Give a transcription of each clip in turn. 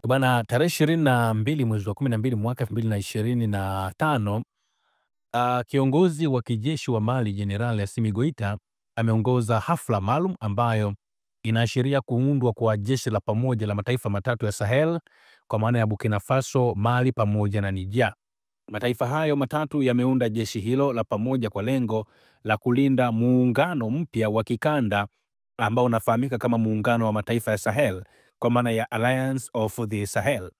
Bwana, tarehe 22 mwezi wa 12 mwaka 2025, kiongozi wa kijeshi wa Mali Jenerali Assimi Goita ameongoza hafla maalum ambayo inaashiria kuundwa kwa jeshi la pamoja la mataifa matatu ya Sahel kwa maana ya Burkina Faso, Mali pamoja na Niger. Mataifa hayo matatu yameunda jeshi hilo la pamoja kwa lengo la kulinda muungano mpya wa kikanda ambao unafahamika kama Muungano wa Mataifa ya Sahel kwa maana ya Alliance of the Sahel.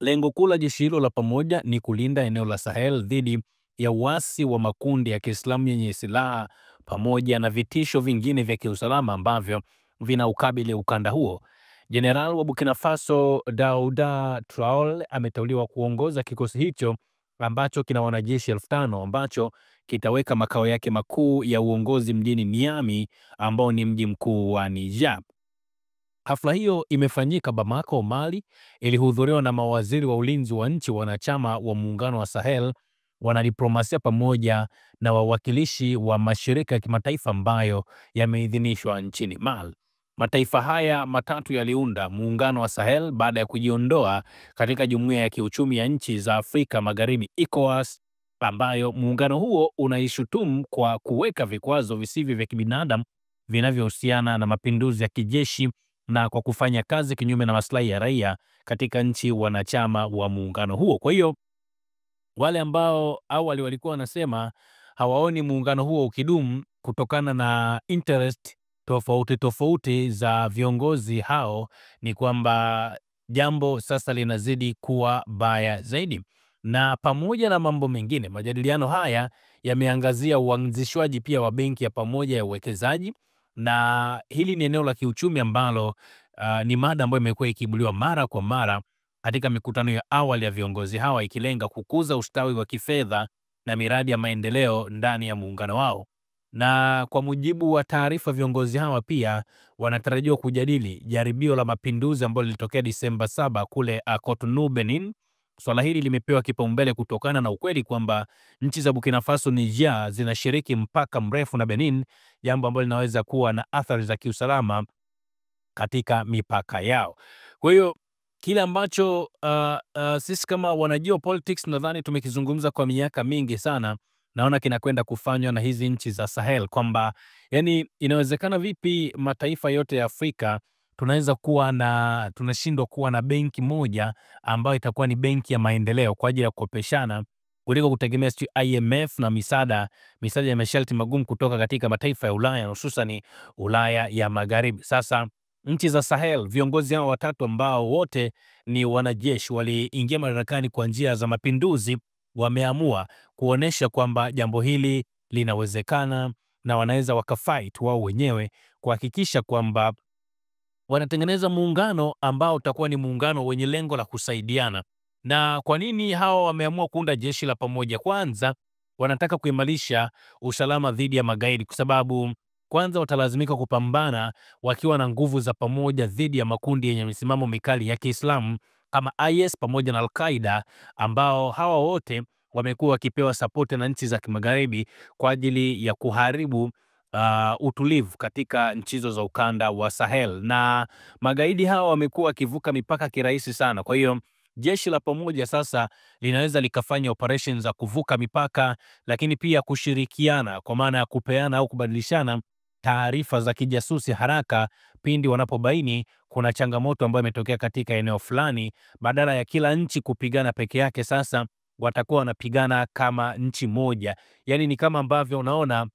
Lengo kuu la jeshi hilo la pamoja ni kulinda eneo la Sahel dhidi ya uasi wa makundi ya Kiislamu yenye silaha pamoja na vitisho vingine vya kiusalama ambavyo vinaukabili ukanda huo. Jenerali wa Burkina Faso Daouda Traore ameteuliwa kuongoza kikosi hicho ambacho kina wanajeshi 5,000 ambacho kitaweka makao yake makuu ya uongozi mjini Niamey ambao ni mji mkuu wa Niger. Hafla hiyo imefanyika Bamako, Mali, ilihudhuriwa na mawaziri wa ulinzi wa nchi wanachama wa Muungano wa Sahel, wanadiplomasia pamoja na wawakilishi wa mashirika ya kimataifa ambayo yameidhinishwa nchini Mali. Mataifa haya matatu yaliunda Muungano wa Sahel baada ya kujiondoa katika Jumuiya ya Kiuchumi ya Nchi za Afrika Magharibi ECOWAS, ambayo muungano huo unaishutumu kwa kuweka vikwazo visivyo vya kibinadamu vinavyohusiana na mapinduzi ya kijeshi na kwa kufanya kazi kinyume na maslahi ya raia katika nchi wanachama wa muungano huo. Kwa hiyo wale ambao awali walikuwa wanasema hawaoni muungano huo ukidumu kutokana na interest tofauti za viongozi hao, ni kwamba jambo sasa linazidi kuwa baya zaidi. Na pamoja na mambo mengine, majadiliano haya yameangazia uanzishwaji pia wa benki ya pamoja ya uwekezaji, na hili ni eneo la kiuchumi ambalo ni mada ambayo imekuwa ikiibuliwa mara kwa mara katika mikutano ya awali ya viongozi hawa, ikilenga kukuza ustawi wa kifedha na miradi ya maendeleo ndani ya muungano wao. Na kwa mujibu wa taarifa, viongozi hawa pia wanatarajiwa kujadili jaribio la mapinduzi ambalo lilitokea Disemba 7 kule Cotonou, Benin. Swala hili limepewa kipaumbele kutokana na ukweli kwamba nchi za Burkina Faso, Niger zinashiriki mpaka mrefu na Benin, jambo ambalo linaweza kuwa na athari za kiusalama katika mipaka yao. Kwa hiyo kile ambacho sisi kama wana geopolitics nadhani tumekizungumza kwa miaka mingi sana, naona kinakwenda kufanywa na hizi nchi za Sahel, kwamba yani inawezekana vipi mataifa yote ya Afrika tunashindwa kuwa na benki moja ambayo itakuwa ni benki ya maendeleo kwa ajili ya kukopeshana kuliko kutegemea IMF na misaada ya masharti magumu kutoka katika mataifa ya Ulaya, hususan Ulaya ya Magharibi. Sasa nchi za Sahel, viongozi hao watatu ambao wote ni wanajeshi, waliingia madarakani kwa njia za mapinduzi, wameamua kuonesha kwamba jambo hili linawezekana na wanaweza wakafight wao wenyewe kuhakikisha kwamba wanatengeneza muungano ambao utakuwa ni muungano wenye lengo la kusaidiana. Na kwa nini hawa wameamua kuunda jeshi la pamoja? Kwanza wanataka kuimarisha usalama dhidi ya magaidi, kwa sababu kwanza watalazimika kupambana wakiwa na nguvu za pamoja dhidi ya makundi yenye misimamo mikali ya Kiislamu kama IS pamoja na Al-Qaeda, ambao hawa wote wamekuwa wakipewa support na nchi za kimagharibi kwa ajili ya kuharibu utulivu katika nchi hizo za ukanda wa Sahel, na magaidi hawa wamekuwa wakivuka mipaka kirahisi sana. Kwa hiyo jeshi la pamoja sasa linaweza likafanya operations za kuvuka mipaka, lakini pia kushirikiana kwa maana ya kupeana au kubadilishana taarifa za kijasusi haraka pindi wanapobaini kuna changamoto ambayo imetokea katika eneo fulani. Badala ya kila nchi kupigana peke yake, sasa watakuwa wanapigana kama nchi moja. Yani ni kama ambavyo unaona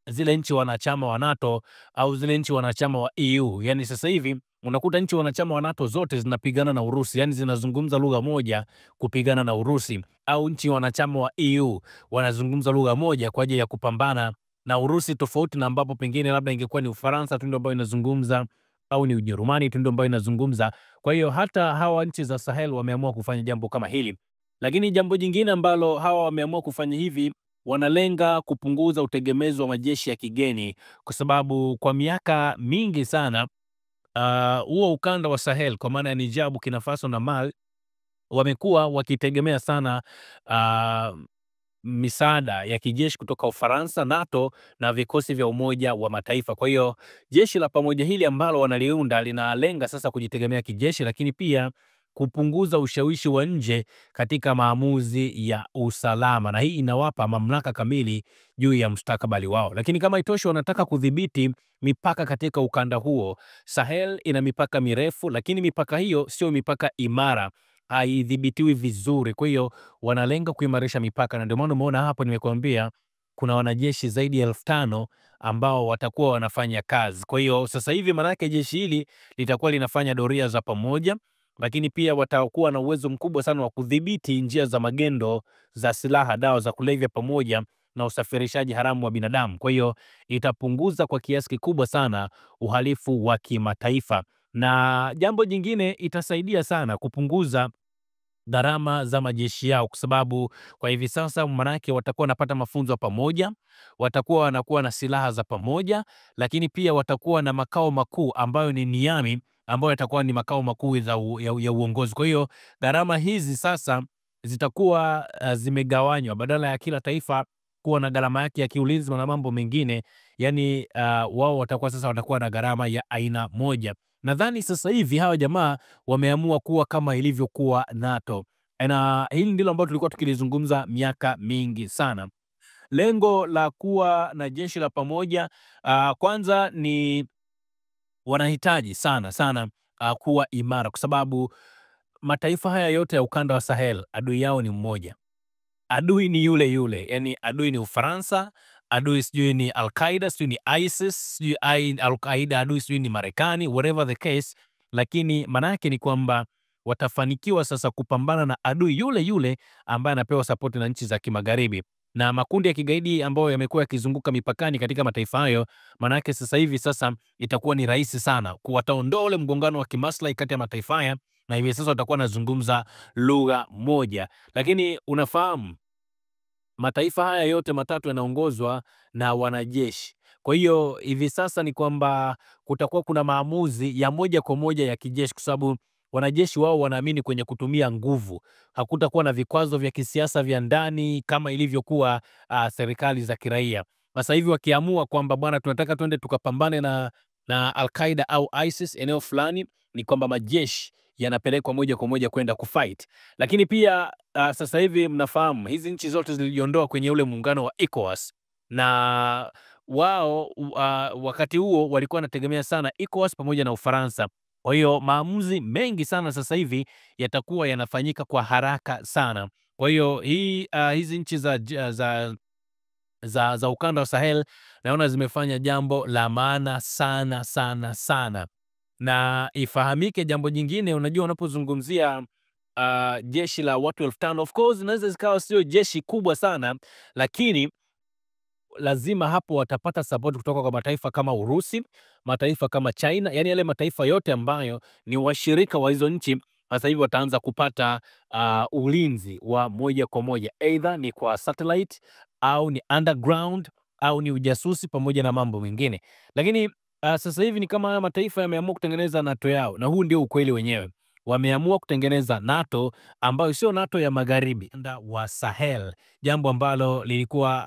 zile nchi wanachama wa NATO au zile nchi wanachama wa EU. Yani sasa hivi unakuta nchi wanachama wa NATO zote zinapigana na Urusi, yani zinazungumza lugha moja kupigana na Urusi, au nchi wanachama wa EU wanazungumza lugha moja kwa ajili ya kupambana na Urusi, tofauti na ambapo pengine labda ingekuwa ni Ufaransa tu ndio ambayo inazungumza au ni Ujerumani tu ndio ambayo inazungumza. Kwa hiyo hata hawa nchi za Sahel wameamua kufanya jambo kama hili. Lakini jambo jingine ambalo hawa wameamua kufanya hivi, wanalenga kupunguza utegemezi wa majeshi ya kigeni, kwa sababu kwa miaka mingi sana huo ukanda wa Sahel kwa maana ya Niger, Burkina Faso na Mali wamekuwa wakitegemea sana misaada ya kijeshi kutoka Ufaransa, NATO na vikosi vya Umoja wa Mataifa. Kwa hiyo jeshi la pamoja hili ambalo wanaliunda linalenga sasa kujitegemea kijeshi, lakini pia kupunguza ushawishi wa nje katika maamuzi ya usalama, na hii inawapa mamlaka kamili juu ya mustakabali wao. Lakini kama itoshi, wanataka kudhibiti mipaka katika ukanda huo. Sahel ina mipaka mirefu, lakini mipaka hiyo sio mipaka imara, haidhibitiwi vizuri. Kwa hiyo wanalenga kuimarisha mipaka, na ndio maana umeona hapo nimekuambia kuna wanajeshi zaidi ya 5,000 ambao watakuwa wanafanya kazi. Kwa hiyo sasa hivi manake jeshi hili litakuwa linafanya doria za pamoja, lakini pia watakuwa na uwezo mkubwa sana wa kudhibiti njia za magendo za silaha, dawa za kulevya, pamoja na usafirishaji haramu wa binadamu. Kwa hiyo itapunguza kwa kiasi kikubwa sana uhalifu wa kimataifa, na jambo jingine, itasaidia sana kupunguza gharama za majeshi yao, kwa sababu kwa hivi sasa manake watakuwa wanapata mafunzo pamoja, watakuwa wanakuwa na silaha za pamoja, lakini pia watakuwa na makao makuu ambayo ni Niamey, ambayo yatakuwa ni makao makuu ya uongozi. Kwa hiyo gharama hizi sasa zitakuwa zimegawanywa, badala ya kila taifa kuwa na gharama yake ya kiulinzi na mambo mengine, yani wao watakuwa na gharama ya aina moja. Nadhani sasa hivi hawa jamaa wameamua kuwa kama ilivyokuwa NATO, na hili ndilo ambalo tulikuwa tukilizungumza miaka mingi sana. Lengo la kuwa na jeshi la pamoja, kwanza ni wanahitaji sana kuwa imara, kwa sababu mataifa haya yote ya ukanda wa Sahel adui yao ni mmoja. Adui ni yule yule, yani adui ni Ufaransa, adui sijui ni Al-Qaeda, sijui ni ISIS, sijui Al-Qaeda, adui sijui ni Marekani, whatever the case. Lakini manake ni kwamba watafanikiwa sasa kupambana na adui yule yule ambaye anapewa support na nchi za kimagharibi na makundi ya kigaidi ambayo yamekuwa yakizunguka mipakani katika mataifa hayo. Manake sasa hivi sasa itakuwa ni rahisi sana kuwataondoa ule mgongano wa kimaslahi kati ya mataifa haya, na hivi sasa watakuwa wanazungumza lugha moja. Lakini unafahamu mataifa haya yote matatu yanaongozwa na wanajeshi. Kwa hiyo hivi sasa ni kwamba kutakuwa kuna maamuzi ya moja kwa moja ya kijeshi, kwa sababu wanajeshi wao wanaamini kwenye kutumia nguvu. Hakutakuwa na vikwazo vya kisiasa vya ndani kama ilivyokuwa serikali za kiraia. Sasa hivi wakiamua kwamba bwana, tunataka twende tukapambane na Al-Qaeda au ISIS eneo fulani, ni kwamba majeshi yanapelekwa moja kwa moja kwenda kufight. Lakini pia sasa hivi mnafahamu hizi nchi zote zilijiondoa kwenye ule muungano wa ECOWAS, na wao wakati huo walikuwa wanategemea sana ECOWAS pamoja na Ufaransa. Kwa hiyo maamuzi mengi sana sasa hivi yatakuwa yanafanyika kwa haraka sana. Kwa hiyo hizi nchi za ukanda wa Sahel naona zimefanya jambo la maana sana. Na ifahamike jambo jingine, unajua unapozungumzia jeshi la watu 5,000, of course inaweza zikawa sio jeshi kubwa sana, lakini lazima hapo watapata support kutoka kwa mataifa kama Urusi, mataifa kama China, yani yale mataifa yote ambayo ni washirika wa hizo nchi. Sasa hivi wataanza kupata ulinzi wa moja kwa moja, either ni kwa satellite au ni underground au ni ujasusi pamoja na mambo mengine. Lakini sasa hivi ni kama haya mataifa yameamua kutengeneza NATO yao, na huu ndio ukweli wenyewe. Wameamua kutengeneza NATO ambayo sio NATO ya magharibi wa Sahel, jambo ambalo lilikuwa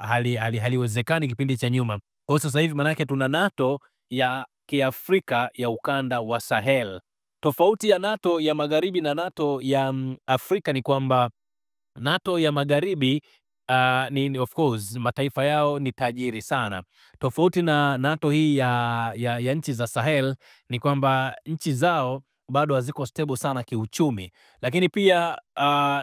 haliwezekani kipindi cha nyuma. Kwa sasa hivi manake tuna NATO ya Kiafrika ya ukanda wa Sahel. Tofauti ya NATO ya magharibi na NATO ya Afrika ni kwamba NATO ya magharibi ni of course mataifa yao ni tajiri sana. Tofauti na NATO hii ya nchi za Sahel ni kwamba nchi zao bado haziko stable sana kiuchumi. Lakini pia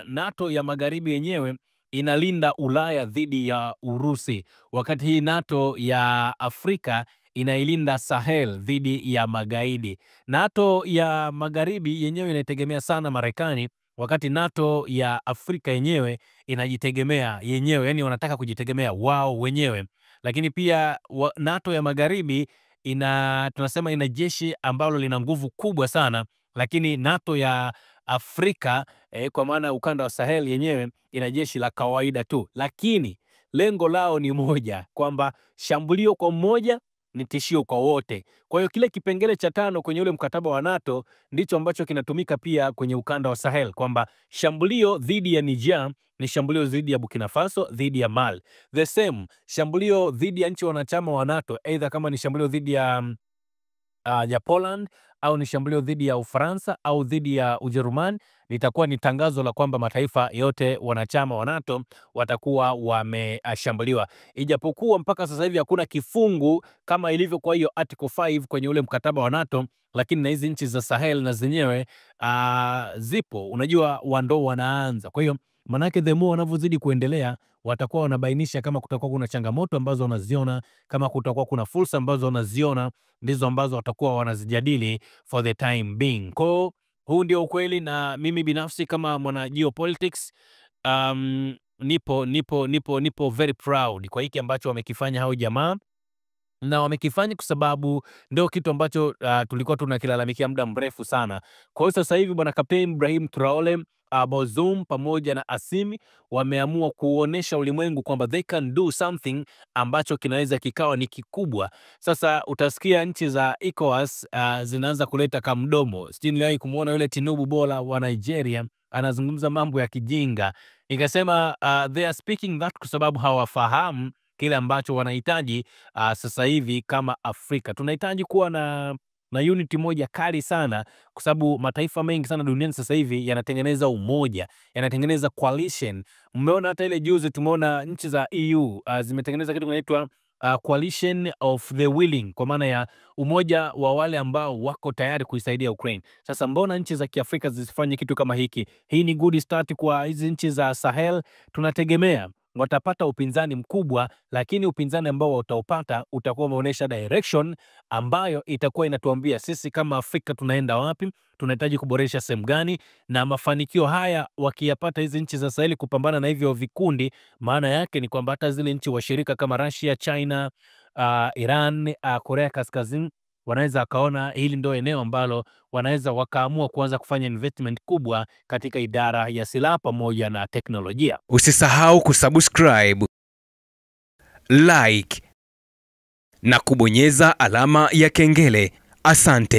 NATO ya magharibi yenyewe inalinda Ulaya dhidi ya Urusi, wakati hii NATO ya Afrika inailinda Sahel dhidi ya magaidi. NATO ya magharibi yenyewe inaitegemea sana Marekani, wakati NATO ya Afrika yenyewe inajitegemea yenyewe, yani wanataka kujitegemea wao wenyewe. Lakini pia NATO ya magharibi tunasema ina jeshi ambalo lina nguvu kubwa sana, lakini NATO ya Afrika kwa maana ukanda wa Sahel yenyewe ina jeshi la kawaida tu, lakini lengo lao ni moja, kwamba shambulio kwa mmoja ni tishio kwa wote. Kwa hiyo kile kipengele cha 5 kwenye ule mkataba wa NATO ndicho ambacho kinatumika pia kwenye ukanda wa Sahel, kwamba shambulio dhidi ya Niger ni shambulio dhidi ya Burkina Faso, dhidi ya Mali. The same, shambulio dhidi ya nchi wanachama wa NATO, either kama ni shambulio dhidi ya ya Poland au ni shambulio dhidi ya Ufaransa au dhidi ya Ujerumani, litakuwa ni tangazo la kwamba mataifa yote wanachama wa NATO watakuwa wameshambuliwa. Ijapokuwa mpaka sasa hivi hakuna kifungu kama ilivyo kwa hiyo Article 5 kwenye ule mkataba wa NATO, lakini na hizi nchi za Sahel na zenyewe zipo, unajua wando wanaanza. Kwa hiyo manake the more wanavyozidi kuendelea, watakuwa wanabainisha kama kutakuwa kuna changamoto ambazo wanaziona, kama kutakuwa kuna fursa ambazo wanaziona, ndizo ambazo watakuwa wanazijadili for the time being. Kwa huu ndio ukweli, na mimi binafsi kama mwana geopolitics nipo very proud kwa hiki ambacho wamekifanya hao jamaa, na wamekifanya kwa sababu ndio kitu ambacho tulikuwa tunakilalamikia muda mrefu sana. Kwa hiyo sasa hivi bwana Kapteni Ibrahim Traore, Bazoum pamoja na Assimi wameamua kuonesha ulimwengu kwamba they can do something ambacho kinaweza kikawa ni kikubwa. Sasa utasikia nchi za ECOWAS zinaanza kuleta kamdomo. Sijui niliwahi kumuona yule Tinubu Bola wa Nigeria anazungumza mambo ya kijinga. Nikasema they are speaking that kwa sababu hawafahamu kile ambacho wanahitaji. Sasa hivi kama Afrika tunahitaji kuwa na unity moja kali sana, kwa sababu mataifa mengi sana duniani sasa hivi yanatengeneza umoja, yanatengeneza coalition. Mmeona hata ile juzi tumeona nchi za EU zimetengeneza kitu kinaitwa coalition of the willing, kwa maana ya umoja wa wale ambao wako tayari kuisaidia Ukraine. Sasa mbona nchi za Kiafrika zisifanye kitu kama hiki? Hii ni good start kwa hizi nchi za Sahel. Tunategemea watapata upinzani mkubwa, lakini upinzani ambao utaupata utakuwa umeonyesha direction ambayo itakuwa inatuambia sisi kama Afrika tunaenda wapi, tunahitaji kuboresha sehemu gani, na mafanikio haya wakiyapata hizi nchi za Sahel kupambana na hivyo vikundi, maana yake ni kwamba hata zile nchi washirika kama Russia, China, Iran, Korea Kaskazini wanaweza wakaona hili ndio eneo ambalo wanaweza wakaamua kuanza kufanya investment kubwa katika idara ya silaha pamoja na teknolojia. Usisahau kusubscribe, like na kubonyeza alama ya kengele. Asante.